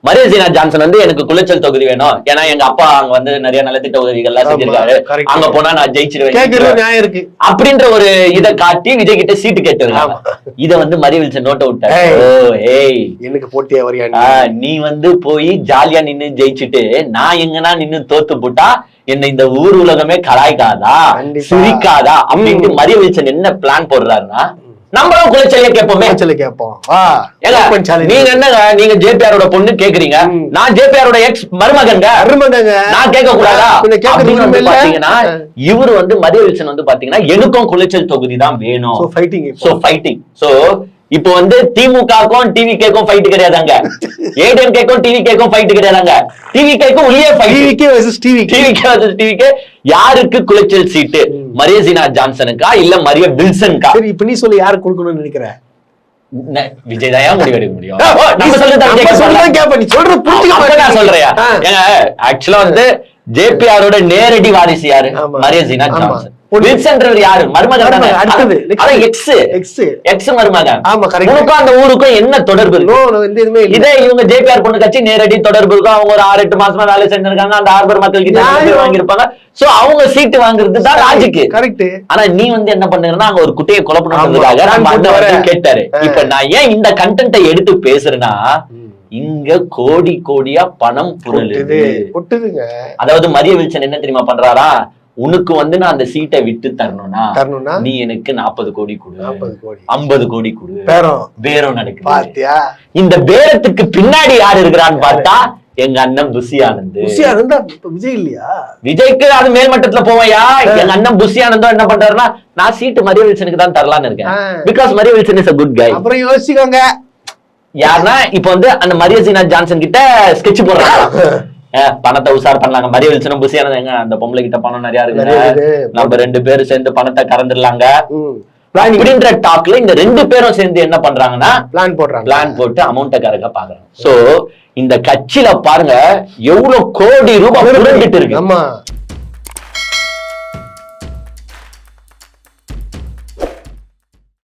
மரியசீனா Johnson வந்து எனக்கு குளச்சல் தொகுதி வேணும், ஏன்னா எங்க அப்பா அங்க வந்து நிறைய நலத்திட்ட உதவிகள் எல்லாம் செஞ்சிருக்காரு, அங்க போனா நான் ஜெயிச்சிருவேன் அப்படின்ற ஒரு இதை காட்டி விஜய் கிட்ட சீட்டு கேட்டுருக்காங்க. இத வந்து மரிய வில்சன் நோட்ட விட்டாரு. ஓ ஏய் எனக்கு போட்டியா வரியா, நீ வந்து போய் ஜாலியா நின்னு ஜெயிச்சுட்டு நான் எங்கன்னா நின்னு தோத்து போட்டா என்ன இந்த ஊர் உலகமே கலாய்க்காதா சிரிக்காதா அப்படின்னு மரிய வில்சன் என்ன பிளான் போடுறாருன்னா, நம்மளும் குளச்சலையே கேட்போமே. நீங்க என்னங்க, நீங்க ஜேபிஆரோட பொண்ணு கேக்குறீங்க, நான் ஜேபிஆரோட எக்ஸ் மருமகங்க, நான் கேட்க கூடாதா? பாத்தீங்கன்னா இவரு வந்து மரிய வில்சன் வந்து பாத்தீங்கன்னா எனக்கும் குளச்சல் தொகுதி தான் வேணும். சோ இப்போ வந்து திமுகக்கும் டிவிகேக்கும் ஃபைட் கிடையாதாங்க, ஏடிஎம்கேக்கும் டிவிகேக்கும் ஃபைட் கிடையாதாங்க, டிவிகேக்கும் உள்ளே டிவிகே யாருக்கு குளச்சல் சீட்டு, மரியசீனா ஜான்சனுக்கா இல்ல மரிய வில்சனுக்கா? சரி இப்ப நீ சொல்லி யாருக்கு கொடுக்கணும்னு நினைக்கிற? விஜய் தான் முடிவெடுக்க முடியும். சொல்றேன் ஆக்சுவலா வந்து ஜேபிஆரோட நேரடி வாரிசு யாரு? மரியசீனா ஜான்சன். வில்சன்றவர் யாரு? மருமகன். உனக்கும் அந்த ஊருக்கும் என்ன தொடர்பு இருக்கு? இதே இவங்க ஜேபிஆர் பொண்ணு கட்சி நேரடி தொடர்பு இருக்கும். அவங்க ஒரு 6-8 மாசமா வேலை செஞ்சிருக்காங்க, அந்த ஹார்பர் மக்கள் கிட்ட வாங்கிருப்பாங்க. சோ அவங்க சீட்டு வாங்குறது தான் ராஜுக்கு கரெக்ட். ஆனா நீ வந்து என்ன பண்ணுங்கன்னா அங்க ஒரு குட்டையை குழப்பணும்ன்றதுக்காக கேட்டாரு. இப்ப நான் ஏன் இந்த கண்டென்ட்டை எடுத்து பேசுறேன்னா, இங்க கோடி கோடியா பணம் புரளுது. அதாவது மரிய வில்சன் என்ன தெரியுமா பண்றாரா, உனக்கு வந்து நான் அந்த சீட்டை விட்டு தரணும்னா நீ எனக்கு 40 கோடி கொடு, 50 கோடி கொடு, பேரம் நடக்குது. இந்த பேரத்துக்கு பின்னாடி யாரு இருக்கிறான்னு பார்த்தா எங்க அண்ணன் புஷி ஆனந்த். விஜய் இல்லையா? விஜய்க்கு அது மேல்மட்டத்துல போவையா? எங்க அண்ணன் புஷி ஆனந்தம் என்ன பண்றாருன்னா, நான் சீட்டு மரிய வில்சனுக்கு தான் தரலான்னு இருக்கேன், because Maria Wilson is a good guy. அப்புறம் யோசிச்சுக்கோங்க யாருன்னா இப்ப வந்து அந்த மரியசீனா ஜான்சன் கிட்ட ஸ்கெட்ச் போடுறாங்க, பணத்தை உசார் பண்ணலாங்க. மரிய வில்சனும் புஷி ஆனந்த் எங்க அந்த பொம்பளை கிட்ட பணம் நிறைய இருக்கு, நம்ம 2 பேரும் சேர்ந்து பணத்தை கறந்துடலாங்க அப்படின்ற டாக்ல இந்த 2 பேரும் சேர்ந்து என்ன பண்றாங்கன்னா பிளான் போட்டு அமௌண்ட்டை கறக்க பாக்குறாங்க. சோ இந்த கட்சியில பாருங்க எவ்வளவு கோடி ரூபாய் புரண்டிட்டு இருக்கு.